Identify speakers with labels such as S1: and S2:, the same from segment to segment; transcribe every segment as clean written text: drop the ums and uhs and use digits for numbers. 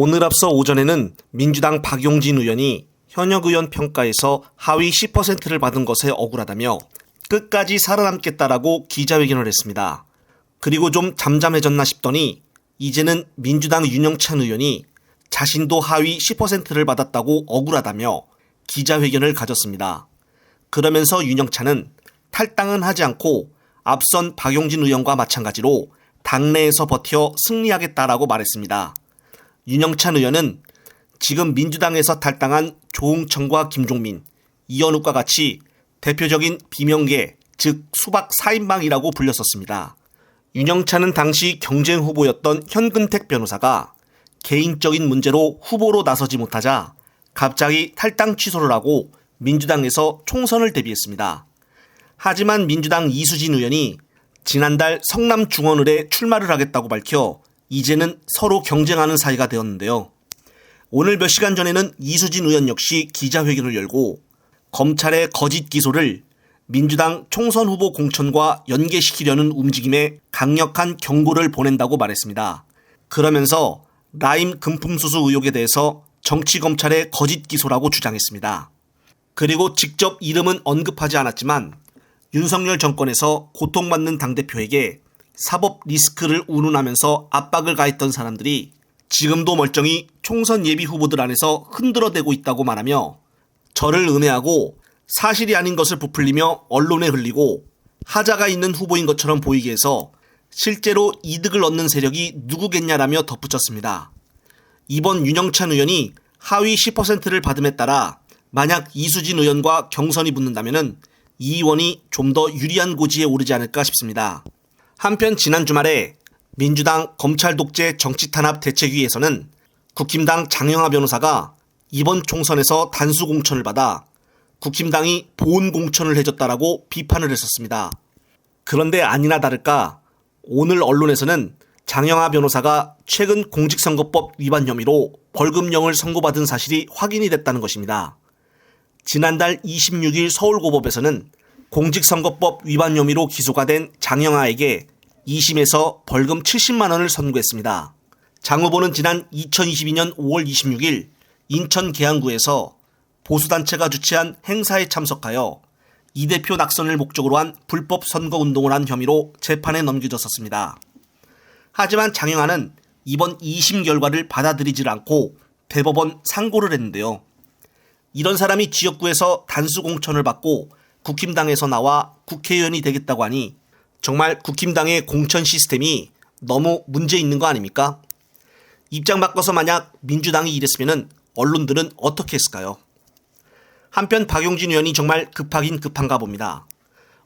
S1: 오늘 앞서 오전에는 민주당 박용진 의원이 현역 의원 평가에서 하위 10%를 받은 것에 억울하다며 끝까지 살아남겠다라고 기자회견을 했습니다. 그리고 좀 잠잠해졌나 싶더니 이제는 민주당 윤영찬 의원이 자신도 하위 10%를 받았다고 억울하다며 기자회견을 가졌습니다. 그러면서 윤영찬은 탈당은 하지 않고 앞선 박용진 의원과 마찬가지로 당내에서 버텨 승리하겠다라고 말했습니다. 윤영찬 의원은 지금 민주당에서 탈당한 조응천과 김종민, 이현욱과 같이 대표적인 비명계, 즉 수박 4인방이라고 불렸었습니다. 윤영찬은 당시 경쟁 후보였던 현근택 변호사가 개인적인 문제로 후보로 나서지 못하자 갑자기 탈당 취소를 하고 민주당에서 총선을 대비했습니다. 하지만 민주당 이수진 의원이 지난달 성남중원을에 출마를 하겠다고 밝혀 이제는 서로 경쟁하는 사이가 되었는데요. 오늘 몇 시간 전에는 이수진 의원 역시 기자회견을 열고 검찰의 거짓 기소를 민주당 총선 후보 공천과 연계시키려는 움직임에 강력한 경고를 보낸다고 말했습니다. 그러면서 라임 금품수수 의혹에 대해서 정치검찰의 거짓 기소라고 주장했습니다. 그리고 직접 이름은 언급하지 않았지만 윤석열 정권에서 고통받는 당대표에게 사법 리스크를 운운하면서 압박을 가했던 사람들이 지금도 멀쩡히 총선 예비 후보들 안에서 흔들어대고 있다고 말하며 저를 음해하고 사실이 아닌 것을 부풀리며 언론에 흘리고 하자가 있는 후보인 것처럼 보이게 해서 실제로 이득을 얻는 세력이 누구겠냐라며 덧붙였습니다. 이번 윤영찬 의원이 하위 10%를 받음에 따라 만약 이수진 의원과 경선이 붙는다면 이 의원이 좀 더 유리한 고지에 오르지 않을까 싶습니다. 한편 지난 주말에 민주당 검찰 독재 정치 탄압 대책위에서는 국힘당 장영하 변호사가 이번 총선에서 단수 공천을 받아 국힘당이 보훈 공천을 해줬다라고 비판을 했었습니다. 그런데 아니나 다를까 오늘 언론에서는 장영하 변호사가 최근 공직선거법 위반 혐의로 벌금형을 선고받은 사실이 확인이 됐다는 것입니다. 지난달 26일 서울고법에서는 공직선거법 위반 혐의로 기소가 된 장영하에게 2심에서 벌금 70만 원을 선고했습니다. 장 후보는 지난 2022년 5월 26일 인천 계양구에서 보수단체가 주최한 행사에 참석하여 이 대표 낙선을 목적으로 한 불법 선거운동을 한 혐의로 재판에 넘겨졌었습니다. 하지만 장영하는 이번 2심 결과를 받아들이질 않고 대법원 상고를 했는데요. 이런 사람이 지역구에서 단수 공천을 받고 국힘당에서 나와 국회의원이 되겠다고 하니 정말 국힘당의 공천 시스템이 너무 문제 있는 거 아닙니까? 입장 바꿔서 만약 민주당이 이랬으면 언론들은 어떻게 했을까요? 한편 박용진 의원이 정말 급하긴 급한가 봅니다.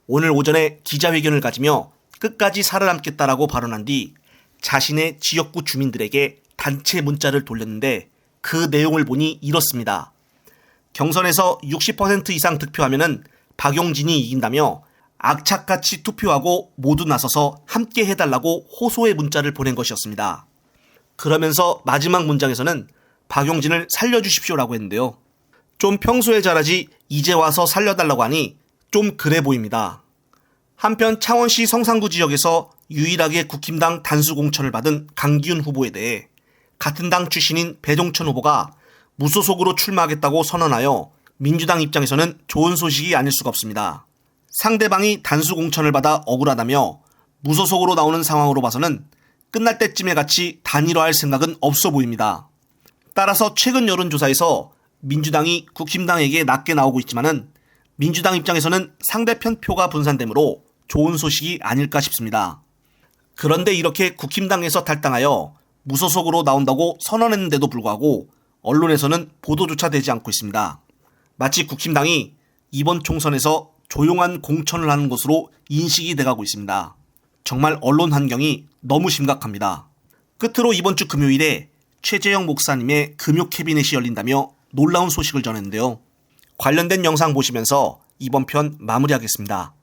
S1: 오늘 오전에 기자회견을 가지며 끝까지 살아남겠다라고 발언한 뒤 자신의 지역구 주민들에게 단체 문자를 돌렸는데 그 내용을 보니 이렇습니다. 경선에서 60% 이상 득표하면 박용진이 이긴다며 악착같이 투표하고 모두 나서서 함께 해달라고 호소의 문자를 보낸 것이었습니다. 그러면서 마지막 문장에서는 박용진을 살려주십시오라고 했는데요. 좀 평소에 잘하지 이제 와서 살려달라고 하니 좀 그래 보입니다. 한편 창원시 성산구 지역에서 유일하게 국힘당 단수 공천을 받은 강기훈 후보에 대해 같은 당 출신인 배종천 후보가 무소속으로 출마하겠다고 선언하여 민주당 입장에서는 좋은 소식이 아닐 수가 없습니다. 상대방이 단수 공천을 받아 억울하다며 무소속으로 나오는 상황으로 봐서는 끝날 때쯤에 같이 단일화할 생각은 없어 보입니다. 따라서 최근 여론조사에서 민주당이 국힘당에게 낮게 나오고 있지만은 민주당 입장에서는 상대편 표가 분산되므로 좋은 소식이 아닐까 싶습니다. 그런데 이렇게 국힘당에서 탈당하여 무소속으로 나온다고 선언했는데도 불구하고 언론에서는 보도조차 되지 않고 있습니다. 마치 국힘당이 이번 총선에서 조용한 공천을 하는 것으로 인식이 돼가고 있습니다. 정말 언론 환경이 너무 심각합니다. 끝으로 이번 주 금요일에 최재형 목사님의 금요 캐비넷이 열린다며 놀라운 소식을 전했는데요. 관련된 영상 보시면서 이번 편 마무리하겠습니다.